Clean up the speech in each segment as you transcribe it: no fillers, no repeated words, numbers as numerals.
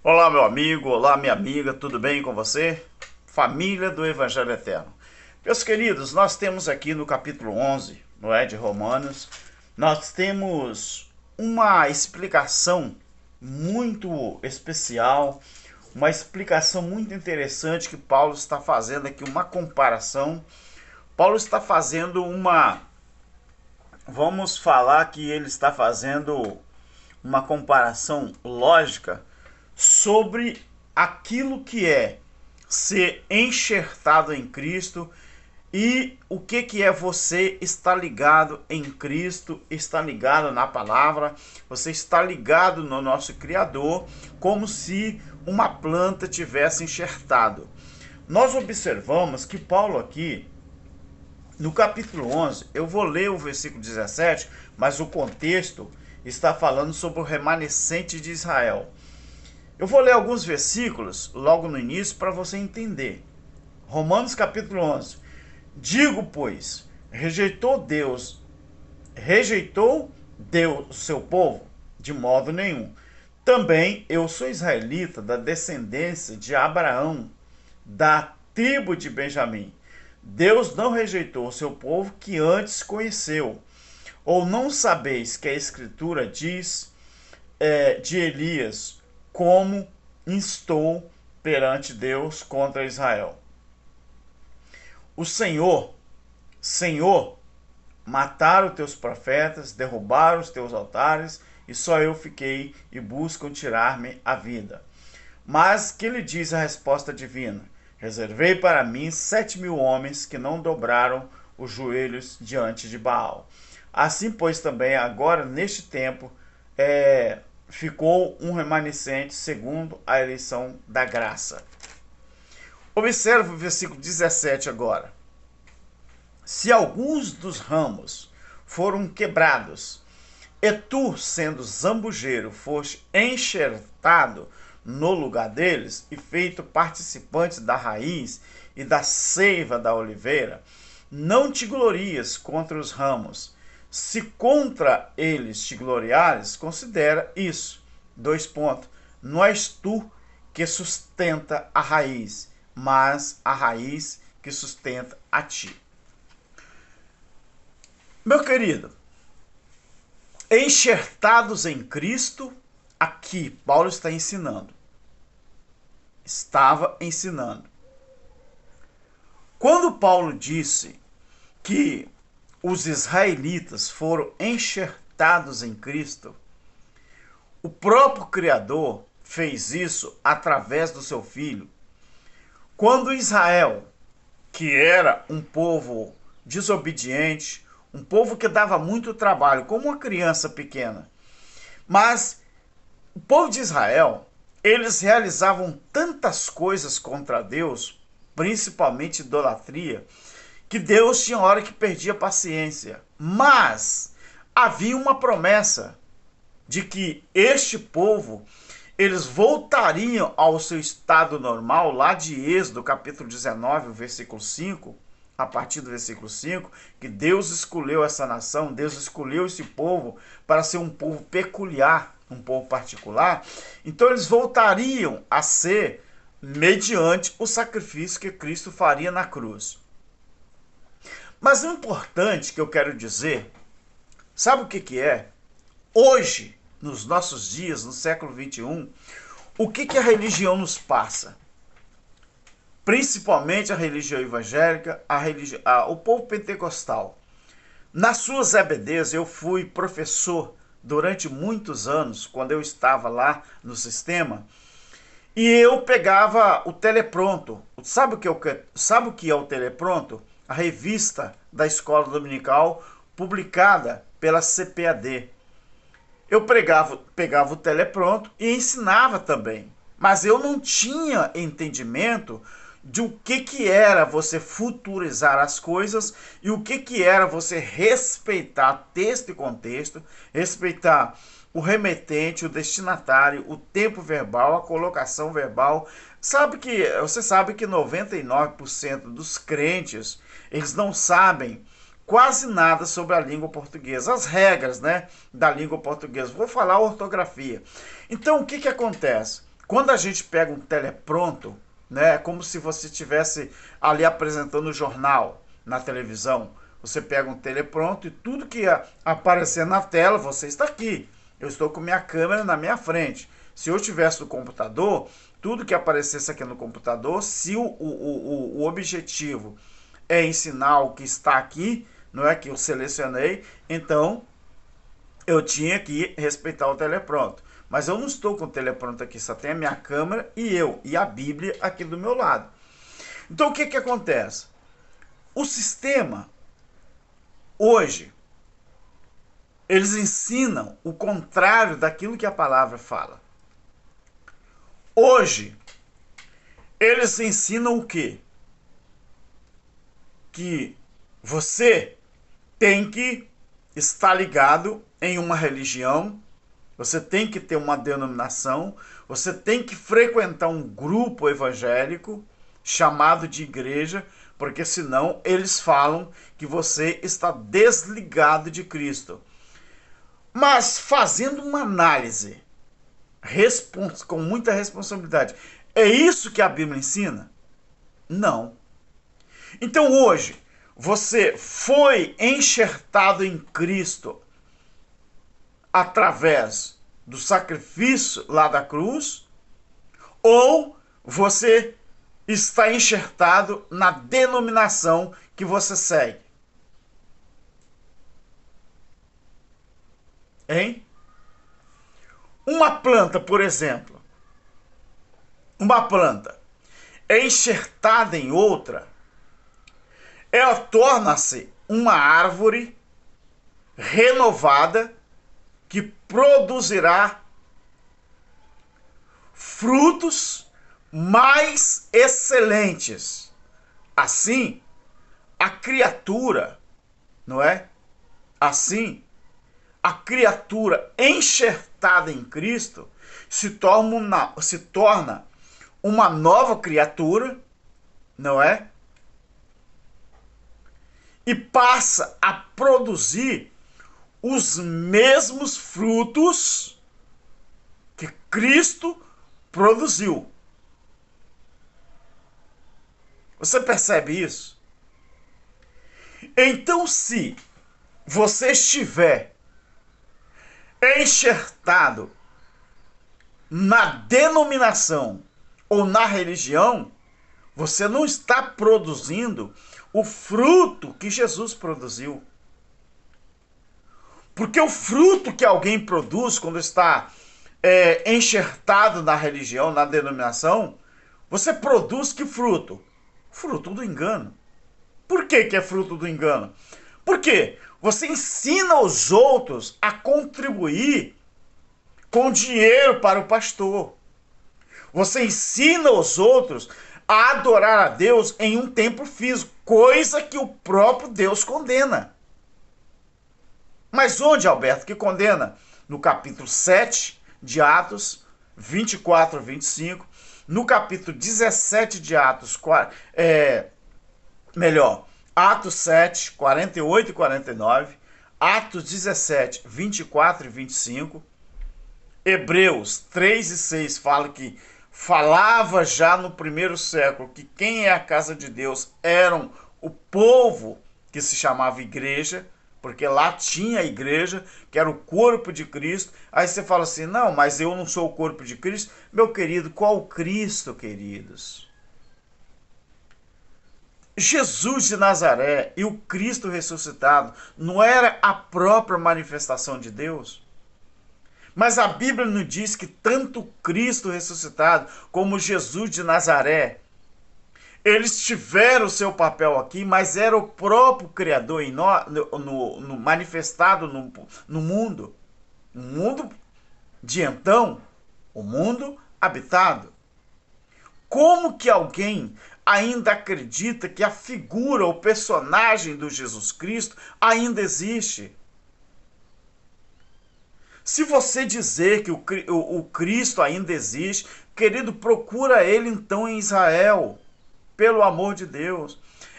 Olá, meu amigo, olá, minha amiga, tudo bem com você? Família do Evangelho Eterno. Meus queridos, nós temos aqui no capítulo 11, não é, de Romanos, nós temos uma explicação muito especial, uma explicação muito interessante que Paulo está fazendo aqui, uma comparação. Paulo está fazendo vamos falar que ele está fazendo uma comparação lógica sobre aquilo que é ser enxertado em Cristo e o que é você estar ligado em Cristo, estar ligado na palavra, você está ligado no nosso Criador, como se uma planta tivesse enxertado. Nós observamos que Paulo aqui, no capítulo 11, eu vou ler o versículo 17, mas o contexto está falando sobre o remanescente de Israel. Eu vou ler alguns versículos logo no início para você entender. Romanos capítulo 11. Digo, pois, rejeitou Deus o seu povo? De modo nenhum. Também eu sou israelita da descendência de Abraão, da tribo de Benjamim. Deus não rejeitou o seu povo que antes conheceu. Ou não sabeis que a Escritura diz de Elias, como instou perante Deus contra Israel. O Senhor, mataram teus profetas, derrubaram os teus altares, e só eu fiquei e buscam tirar-me a vida. Mas que lhe diz a resposta divina? Reservei para mim 7.000 homens que não dobraram os joelhos diante de Baal. Assim, pois, também agora, neste tempo, ficou um remanescente segundo a eleição da graça. Observe o versículo 17 agora. Se alguns dos ramos foram quebrados, e tu, sendo zambujeiro, foste enxertado no lugar deles e feito participante da raiz e da seiva da oliveira, não te glorias contra os ramos. Se contra eles te gloriares, considera isso. 2 pontos. Não és tu que sustenta a raiz, mas a raiz que sustenta a ti. Meu querido, enxertados em Cristo, aqui Paulo está ensinando. Estava ensinando. Quando Paulo disse que os israelitas foram enxertados em Cristo, o próprio Criador fez isso através do seu Filho. Quando Israel, que era um povo desobediente, um povo que dava muito trabalho, como uma criança pequena, mas o povo de Israel, eles realizavam tantas coisas contra Deus, principalmente idolatria, que Deus tinha hora que perdia paciência. Mas havia uma promessa de que este povo, eles voltariam ao seu estado normal, lá de Êxodo, capítulo 19, versículo 5, a partir do versículo 5, que Deus escolheu essa nação, Deus escolheu esse povo para ser um povo peculiar, um povo particular. Então eles voltariam a ser mediante o sacrifício que Cristo faria na cruz. Mas o importante que eu quero dizer, sabe o que é? Hoje, nos nossos dias, no século XXI, o que a religião nos passa? Principalmente a religião evangélica, o povo pentecostal. Nas suas EBDs, eu fui professor durante muitos anos, quando eu estava lá no sistema, e eu pegava o telepronto. Sabe o que é o telepronto? A revista da escola dominical publicada pela CPAD. Eu pegava o telepronto e ensinava também. Mas eu não tinha entendimento de o que era você futurizar as coisas e o que era você respeitar texto e contexto, respeitar o remetente, o destinatário, o tempo verbal, a colocação verbal. Você sabe que 99% dos crentes, eles não sabem quase nada sobre a língua portuguesa, as regras, né, da língua portuguesa. Vou falar ortografia. Então, o que acontece? Quando a gente pega um telepronto, né, é como se você estivesse ali apresentando o jornal na televisão. Você pega um telepronto e tudo que aparecer na tela, você está aqui. Eu estou com minha câmera na minha frente. Se eu estivesse no computador, tudo que aparecesse aqui no computador, se o objetivo é ensinar o que está aqui, não é que eu selecionei, então eu tinha que respeitar o telepronto. Mas eu não estou com o telepronto aqui, só tem a minha câmera e a Bíblia aqui do meu lado. Então o que acontece? O sistema, hoje, eles ensinam o contrário daquilo que a palavra fala. Hoje, eles ensinam o quê? Que você tem que estar ligado em uma religião, você tem que ter uma denominação, você tem que frequentar um grupo evangélico chamado de igreja, porque senão eles falam que você está desligado de Cristo. Mas fazendo uma análise com muita responsabilidade, é isso que a Bíblia ensina? Não. Então hoje, você foi enxertado em Cristo através do sacrifício lá da cruz, ou você está enxertado na denominação que você segue? Hein? Uma planta, por exemplo, uma planta é enxertada em outra, ela torna-se uma árvore renovada que produzirá frutos mais excelentes. Assim, a criatura, não é? Assim, a criatura enxertada em Cristo se torna uma nova criatura, não é? E passa a produzir os mesmos frutos que Cristo produziu. Você percebe isso? Então, se você estiver enxertado na denominação ou na religião, você não está produzindo o fruto que Jesus produziu. Porque o fruto que alguém produz quando está enxertado na religião, na denominação, você produz que fruto? Fruto do engano. Por que é fruto do engano? Porque você ensina os outros a contribuir com dinheiro para o pastor. Você ensina os outros a adorar a Deus em um templo físico, coisa que o próprio Deus condena. Mas onde, Alberto, que condena? No capítulo 7 de Atos, 24 a 25, no capítulo 17 de Atos, Atos 7, 48 e 49, Atos 17, 24 e 25, Hebreus 3 e 6 fala que falava já no primeiro século que quem é a casa de Deus eram o povo que se chamava igreja, porque lá tinha a igreja, que era o corpo de Cristo. Aí você fala assim, não, mas eu não sou o corpo de Cristo. Meu querido, qual Cristo, queridos? Jesus de Nazaré e o Cristo ressuscitado não era a própria manifestação de Deus? Mas a Bíblia nos diz que tanto Cristo ressuscitado como Jesus de Nazaré, eles tiveram o seu papel aqui, mas era o próprio Criador em manifestado no mundo. O mundo de então, o mundo habitado. Como que alguém ainda acredita que a figura, o personagem do Jesus Cristo ainda existe? Se você dizer que o Cristo ainda existe, querido, procura ele então em Israel. Pelo amor de Deus.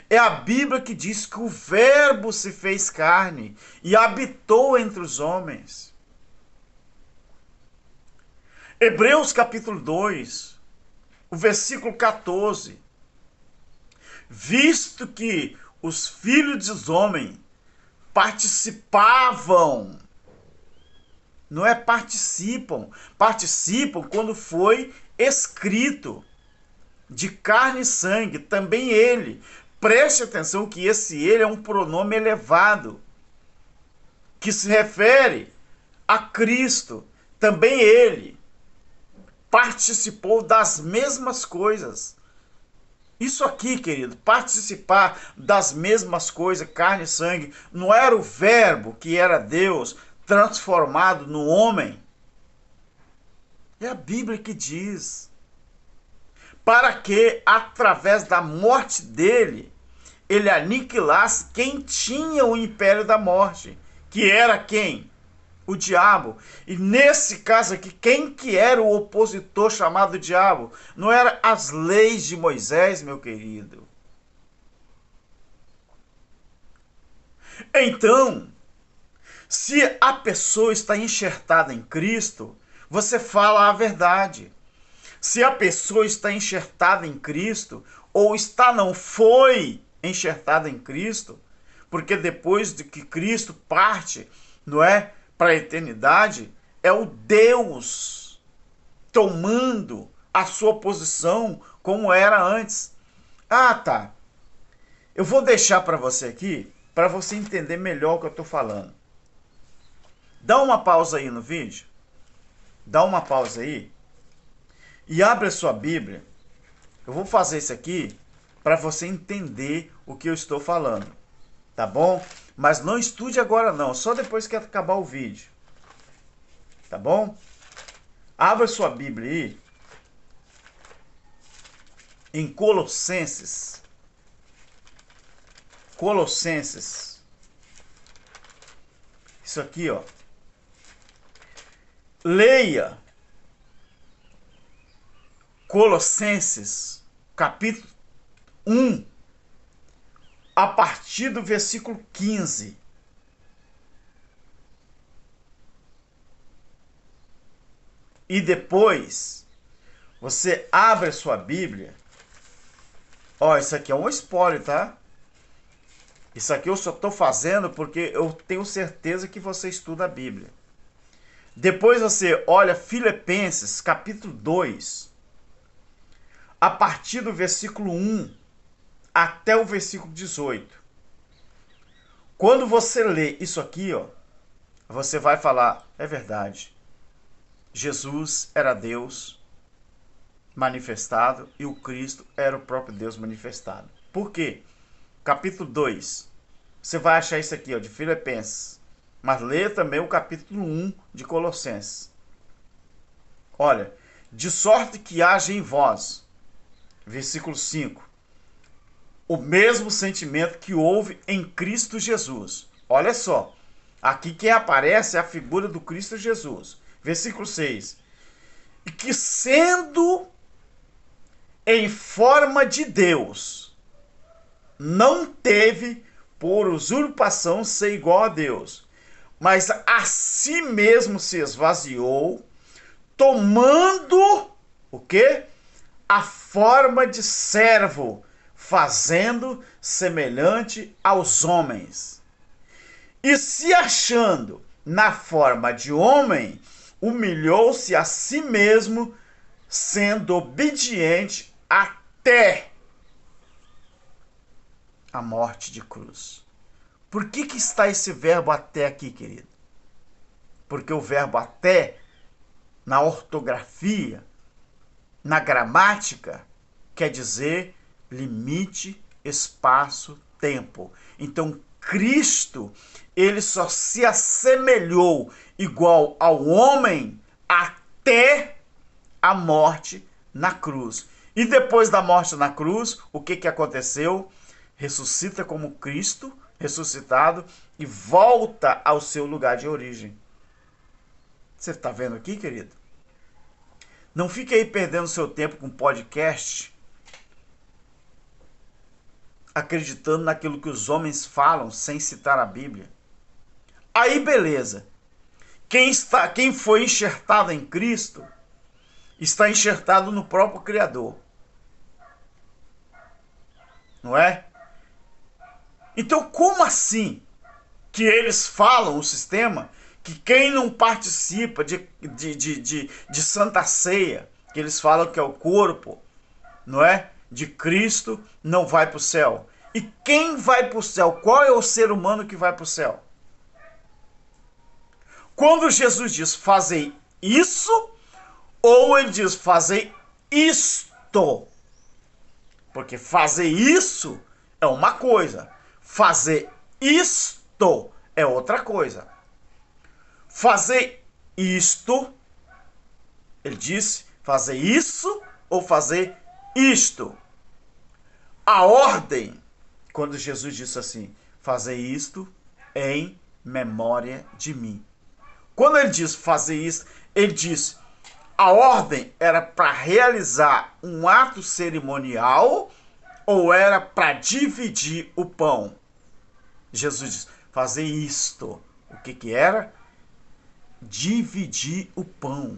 É a Bíblia que diz que o Verbo se fez carne e habitou entre os homens. Hebreus capítulo 2, o versículo 14. Visto que os filhos dos homens participavam, não é participam, participam quando foi escrito, de carne e sangue, também ele. Preste atenção que esse ele é um pronome elevado, que se refere a Cristo. Também ele participou das mesmas coisas. Isso aqui, querido, participar das mesmas coisas, carne e sangue, não era o verbo que era Deus transformado no homem? É a Bíblia que diz. Para que, através da morte dele, ele aniquilasse quem tinha o império da morte, que era quem? O diabo. E nesse caso aqui, quem que era o opositor chamado diabo? Não era as leis de Moisés, meu querido. Então, se a pessoa está enxertada em Cristo, você fala a verdade. Se a pessoa está enxertada em Cristo, ou não foi enxertada em Cristo, porque depois de que Cristo parte, não é, para a eternidade, é o Deus tomando a sua posição como era antes. Ah, tá. Eu vou deixar para você aqui, para você entender melhor o que eu estou falando. Dá uma pausa aí no vídeo. Dá uma pausa aí. E abre a sua Bíblia. Eu vou fazer isso aqui para você entender o que eu estou falando. Tá bom? Mas não estude agora não, só depois que acabar o vídeo. Tá bom? Abra sua Bíblia aí. Em Colossenses. Colossenses. Isso aqui, ó. Leia Colossenses, capítulo 1, a partir do versículo 15. E depois, você abre a sua Bíblia. Ó, isso aqui é um spoiler, tá? Isso aqui eu só estou fazendo porque eu tenho certeza que você estuda a Bíblia. Depois você olha Filipenses, capítulo 2, a partir do versículo 1 até o versículo 18. Quando você lê isso aqui, ó, você vai falar, é verdade. Jesus era Deus manifestado e o Cristo era o próprio Deus manifestado. Por quê? Capítulo 2. Você vai achar isso aqui, ó, de Filipenses. Mas lê também o capítulo 1 de Colossenses. Olha, de sorte que haja em vós, versículo 5, o mesmo sentimento que houve em Cristo Jesus. Olha só, aqui quem aparece é a figura do Cristo Jesus. Versículo 6. E que sendo em forma de Deus, não teve por usurpação ser igual a Deus, mas a si mesmo se esvaziou, tomando o quê? A forma de servo, fazendo semelhante aos homens. E se achando na forma de homem, humilhou-se a si mesmo, sendo obediente até a morte de cruz. Por que está esse verbo até aqui, querido? Porque o verbo até, na ortografia, na gramática, quer dizer limite, espaço, tempo. Então, Cristo, ele só se assemelhou igual ao homem até a morte na cruz. E depois da morte na cruz, o que aconteceu? Ressuscita como Cristo, ressuscitado, e volta ao seu lugar de origem. Você está vendo aqui, querido? Não fique aí perdendo seu tempo com podcast, acreditando naquilo que os homens falam sem citar a Bíblia. Aí beleza. Quem foi enxertado em Cristo está enxertado no próprio Criador. Não é? Então, como assim que eles falam, o sistema, que quem não participa de Santa Ceia, que eles falam que é o corpo, não é, de Cristo, não vai para o céu? E quem vai para o céu? Qual é o ser humano que vai para o céu? Quando Jesus diz fazei isso, ou ele diz fazei isto? Porque fazer isso é uma coisa, fazer isto é outra coisa. Fazer isto, ele disse, fazer isso ou fazer isto. A ordem, quando Jesus disse assim, fazer isto em memória de mim. Quando ele diz fazer isso, ele disse, a ordem era para realizar um ato cerimonial ou era para dividir o pão? Jesus diz, fazer isto. O que era? Dividir o pão.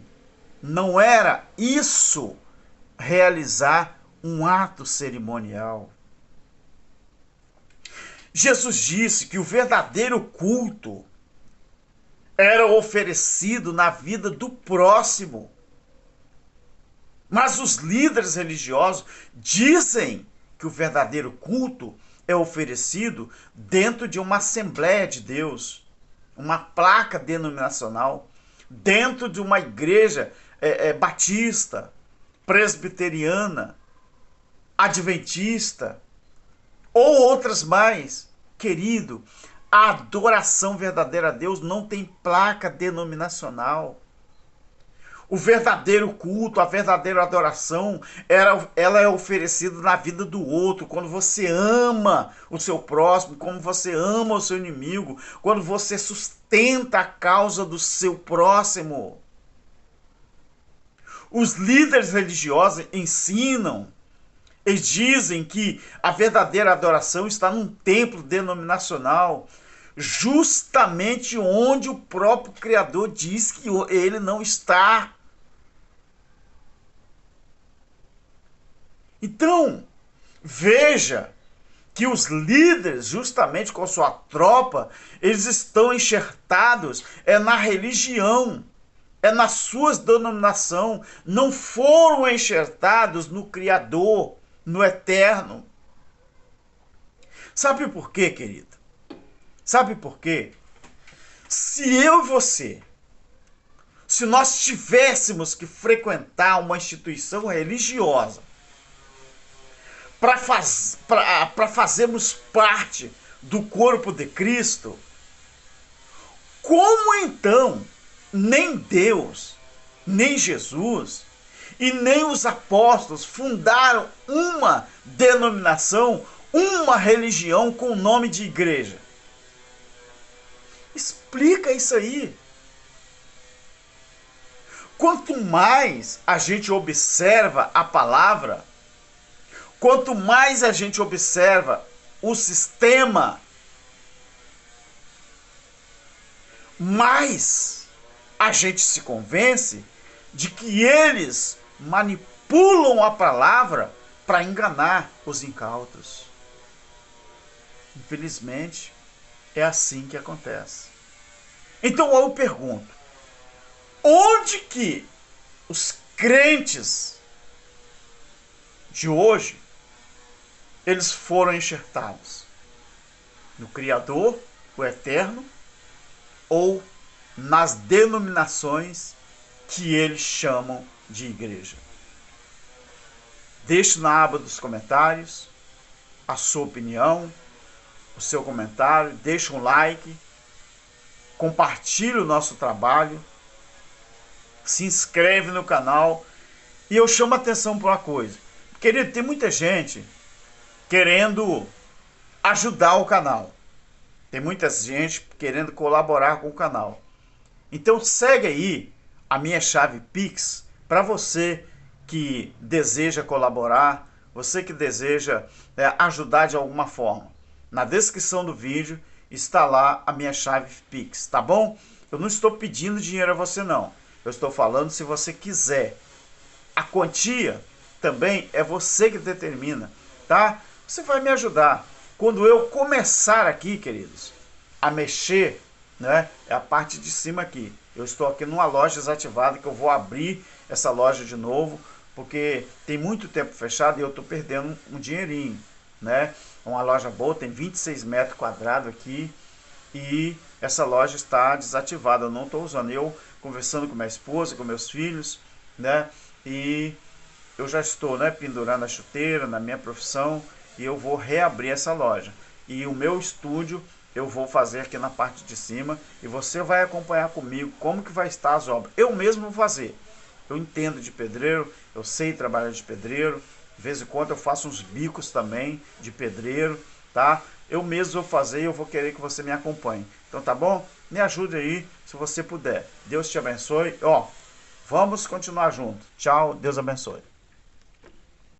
Não era isso realizar um ato cerimonial. Jesus disse que o verdadeiro culto era oferecido na vida do próximo. Mas os líderes religiosos dizem que o verdadeiro culto é oferecido dentro de uma Assembleia de Deus, uma placa denominacional, dentro de uma igreja batista, presbiteriana, adventista, ou outras mais. Querido, a adoração verdadeira a Deus não tem placa denominacional. O verdadeiro culto, a verdadeira adoração, ela é oferecida na vida do outro, quando você ama o seu próximo, quando você ama o seu inimigo, quando você sustenta a causa do seu próximo. Os líderes religiosos ensinam, eles dizem que a verdadeira adoração está num templo denominacional, justamente onde o próprio Criador diz que ele não está. Então, veja que os líderes, justamente com sua tropa, eles estão enxertados na religião, na sua denominação, não foram enxertados no Criador, no Eterno. Sabe por quê, querido? Sabe por quê? Se eu e você, se nós tivéssemos que frequentar uma instituição religiosa, para fazermos parte do corpo de Cristo, como então nem Deus, nem Jesus e nem os apóstolos fundaram uma denominação, uma religião com o nome de igreja? Explica isso aí. Quanto mais a gente observa a palavra, quanto mais a gente observa o sistema, mais a gente se convence de que eles manipulam a palavra para enganar os incautos. Infelizmente, é assim que acontece. Então eu pergunto, onde que os crentes de hoje eles foram enxertados? No Criador, o Eterno, ou nas denominações que eles chamam de igreja? Deixe na aba dos comentários a sua opinião, o seu comentário, deixe um like, compartilhe o nosso trabalho, se inscreve no canal. E eu chamo a atenção para uma coisa, querido, tem muita gente querendo ajudar o canal, tem muita gente querendo colaborar com o canal. Então segue aí a minha chave Pix para você que deseja colaborar, você que deseja ajudar de alguma forma. Na descrição do vídeo está lá a minha chave Pix, tá bom? Eu não estou pedindo dinheiro a você não, eu estou falando se você quiser A quantia também é você que determina, tá? Você vai me ajudar. Quando eu começar aqui, queridos, a mexer, né? É a parte de cima aqui. Eu estou aqui numa loja desativada que eu vou abrir essa loja de novo, porque tem muito tempo fechado e eu estou perdendo um dinheirinho, né? Uma loja boa, tem 26 metros quadrados aqui e essa loja está desativada, eu não estou usando. Eu conversando com minha esposa, com meus filhos, né? E eu já estou, né, pendurando a chuteira na minha profissão e eu vou reabrir essa loja. E o meu estúdio eu vou fazer aqui na parte de cima e você vai acompanhar comigo como que vai estar as obras. Eu mesmo vou fazer. Eu entendo de pedreiro, eu sei trabalhar de pedreiro, de vez em quando eu faço uns bicos também de pedreiro, tá? Eu mesmo vou fazer e eu vou querer que você me acompanhe. Então tá bom? Me ajude aí se você puder. Deus te abençoe. Ó, vamos continuar juntos. Tchau, Deus abençoe.